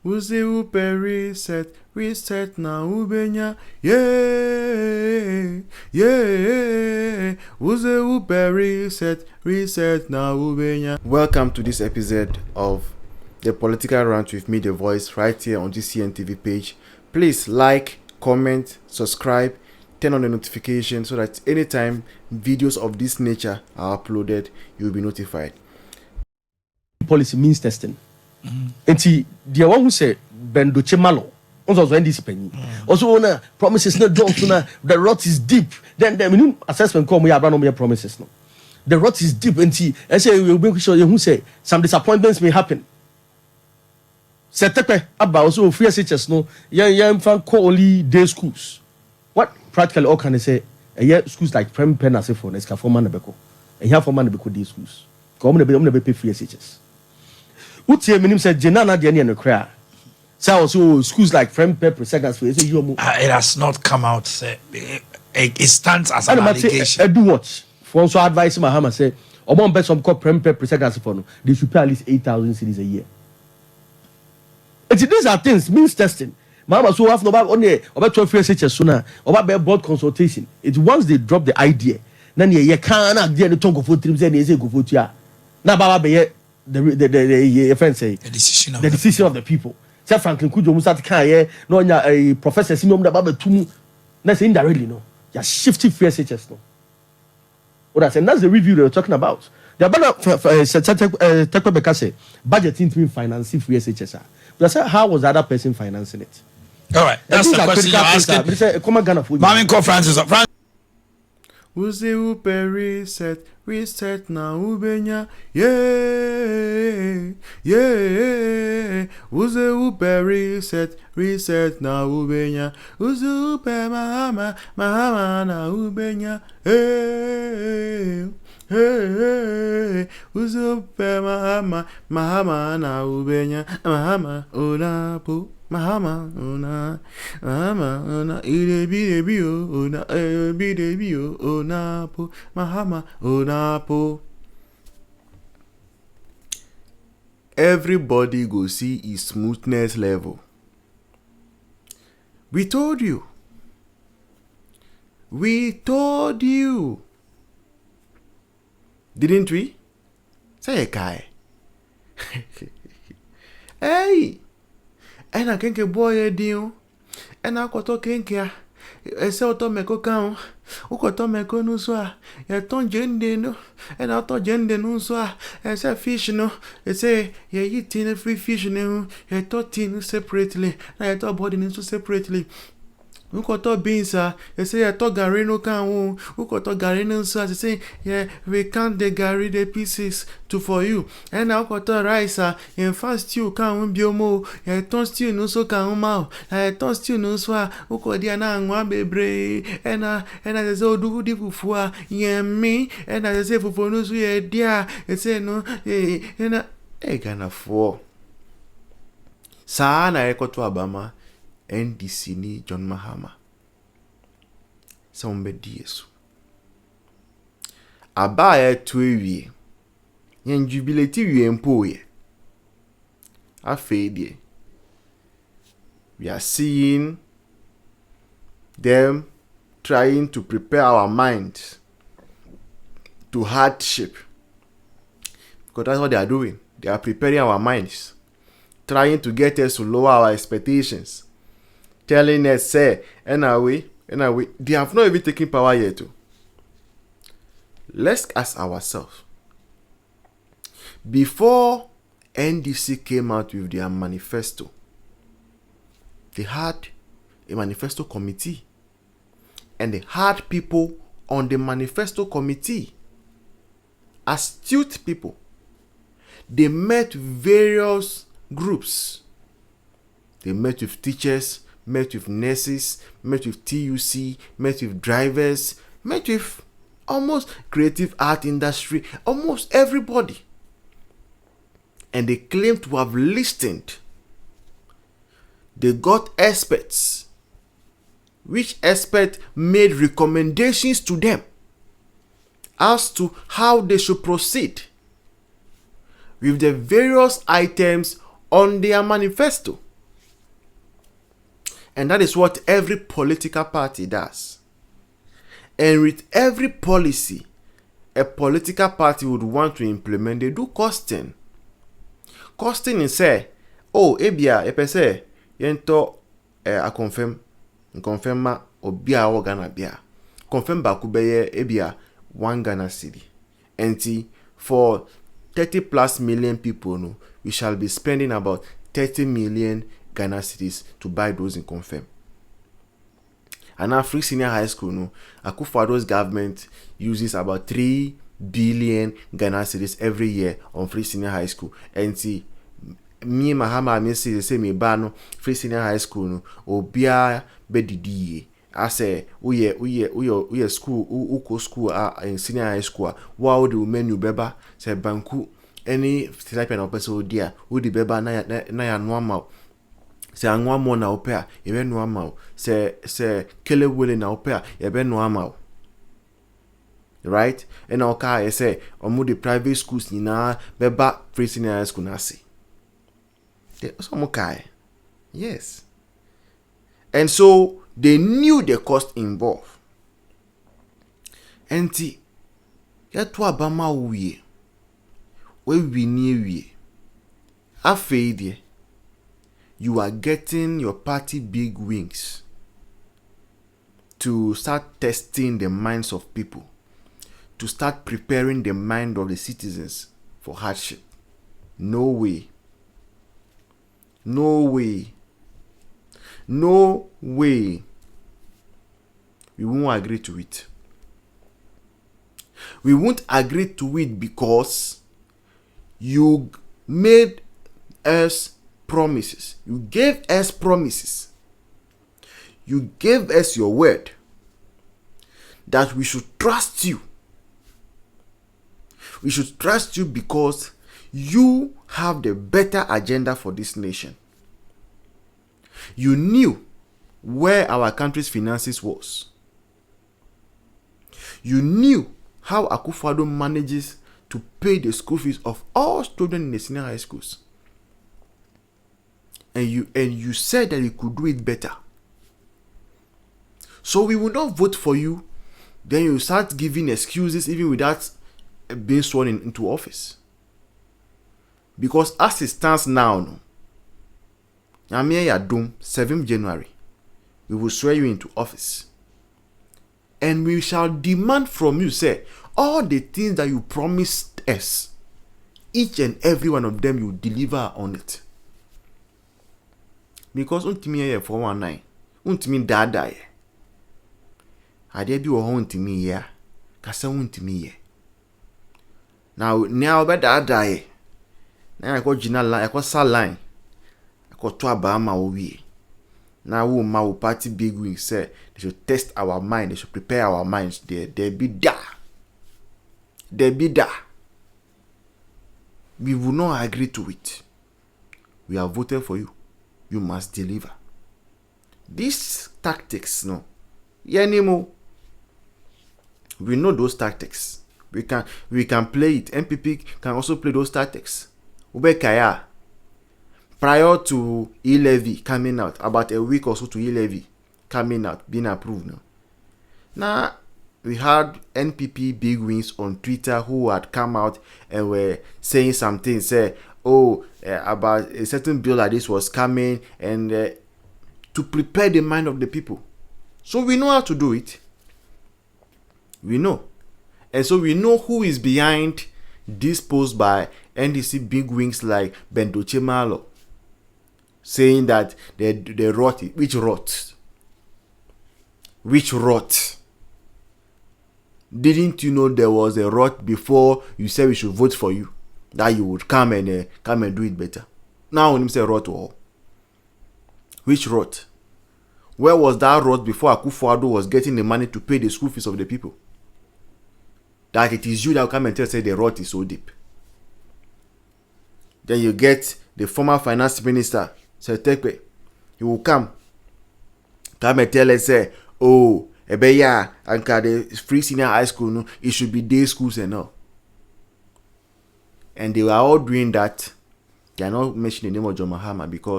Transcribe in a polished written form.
Uze upe reset na ubenya. Yeah. Uze upe reset na ubenya. Welcome to this episode of The Political Rant with me, The Voice, right here on GCN TV page. Please like, comment, subscribe, turn on the notification so that anytime videos of this nature are uploaded, you'll be notified. Policy means testing. And the one who said Bendo Chemalo also NDC penny. Also na promises not done sooner. The rot is deep. Then the minimum assessment come we have no mere promises no. The rot is deep and I say we will make sure you who say some disappointments may happen. Setepe about also free SHS no young fan call only day schools. What practically all can I say? Schools like Prem Pen as for Nesca for Manabeko. And here for Manabeko day schools. Come on the pay free SHS. What your minimum said Jenana Diani and the cry. So also schools like Prem Pepper seconds it has not come out. It stands as an allegation. I do watch. For also advice Mahama say among best some called Prem Pepper seconds for no. They should pay at least 8,000 cedis a year. And these are things means testing. Mama so have no about only about 12 years sooner about board consultation. It once they drop the idea, then you can't idea the tongue of 4 trips and they go for ya. Now Baba be the friend say the decision of the people. Say Franklin Kujo Musat Kaye, no a professor Simon Baba Tumu. That's indirectly no. You're shifting free SHS no. What and that's the review they were talking about. The about say budgeting to financing free SHS. That's how was the other person financing it? All right, that's the question you're asking. Come on, Ghana for you. Mami call Francis. Uze upe reset na ubenya. Yeah. Uze upe reset na ubenya. Uze upe mahama na ubenya. Hey. Uze upe mahama na ubenya. Mahama onapo. Mahama ona idebi ona bidebi onapo mahama onapo. Everybody go see his smoothness level. We told you. Didn't we? Say a guy. Hey. And I can't get boy a deal. And I got talking care. I saw Tomeko count. Who got Tomeko no swa? Ya ton jende no. And I thought jende no swa. I said fish no. I say, yeah, eating a free fish no. I thought tin separately. I thought body so separately. Who got to beans, sir? They say, I thought Gary no can. Who got to Gary no, sir? They say, yeah, we can't the Gary the pieces to for you. And I got to rice, sir. In fast stew can be more. I don't stew no so can mouth. I don't stew no so. Who got the an one baby? And I say, oh, do the for yeah, me. And I say, for no, so yeah, dear. I say, no, and I can afford. Sana, I got to Obama. NDC ni John Mahama. Somebody Yesu. Abaya tuewie. Yen jubilate wie mpo ye. Afedie. We are seeing them trying to prepare our minds to hardship. Because that's what they are doing. They are preparing our minds. Trying to get us to lower our expectations. Telling us, say, anyway, they have not even taken power yet. Too. Let's ask ourselves. Before NDC came out with their manifesto, they had a manifesto committee. And they had people on the manifesto committee. Astute people. They met various groups. They met with teachers, met with nurses, met with TUC, met with drivers, met with almost creative art industry, almost everybody. And they claim to have listened. They got experts, which expert made recommendations to them as to how they should proceed with the various items on their manifesto. And that is what every political party does. And with every policy a political party would want to implement, they do costing. Costing is say, oh, ebia, epe say, yento a confirm ma obia o Ghana bia. Confirm baku beye ebia 1 Ghana cedi. And for 30 plus million people, no, we shall be spending about 30 million Ghana cedis to buy those in confirm. And now free senior high school, no, Akufo-Addo's government uses about 3 billion Ghana cedis every year on free senior high school. And me Mahama me say me ba no free senior high school no obia bedidi. I say uye school uko school in senior high school wa the menu beba say banku any type of person dia wo di beba na ya normal. Se anwa mo na opea ebe normal se kele wele na opea ebe normal, right? And okay I say omo the private schools ni na beba free senior high school na see some okay, yes. And so they knew the cost involved. And yet wa bama we near we afade you are getting your party big wings to start testing the minds of people, to start preparing the mind of the citizens for hardship. No way. No way. No way. We won't agree to it. We won't agree to it because you made us promises. You gave us promises. You gave us your word that we should trust you. We should trust you because you have the better agenda for this nation. You knew where our country's finances was. You knew how Akufo-Addo manages to pay the school fees of all students in the senior high schools. And you said that you could do it better. So we will not vote for you. Then you start giving excuses even without being sworn into office. Because as it stands now, no, 7th January, we will swear you into office. And we shall demand from you, say, all the things that you promised us, each and every one of them you deliver on it. Because untimi ye 419, untimi dada ye. Ade bi wo ho untimi ye, kasa untimi ye. Now be dada ye. Na I go jina line, I go sal line. I go to abama owie. Now we ma party big wing say they should test our mind, they should prepare our minds. There be da. We will not agree to it. We have voted for you. You must deliver. These tactics, no. Anymore. We know those tactics. We can play it. MPP can also play those tactics. Ubekaya. Prior to e-levy coming out, about a week or so to e-levy coming out, being approved now. Now, we had NPP big wings on Twitter who had come out and were saying something, say, about a certain bill like this was coming, and to prepare the mind of the people. So we know how to do it. We know. And so we know who is behind this post by NDC big wings like Bendoche Malo, saying that the rot, which rot? Didn't you know there was a rot before you said we should vote for you? That you would come and do it better. Now when you say rot, which rot? Where was that rot before Akufo-Addo was getting the money to pay the school fees of the people? That it is you that will come and say the rot is so deep. Then you get the former finance minister, Sir Tekpe. He will come and tell us, say, Ebeya, Anka, the free senior high school, no, it should be day schools and all. And they were all doing that. They are not mentioning the name of John Mahama because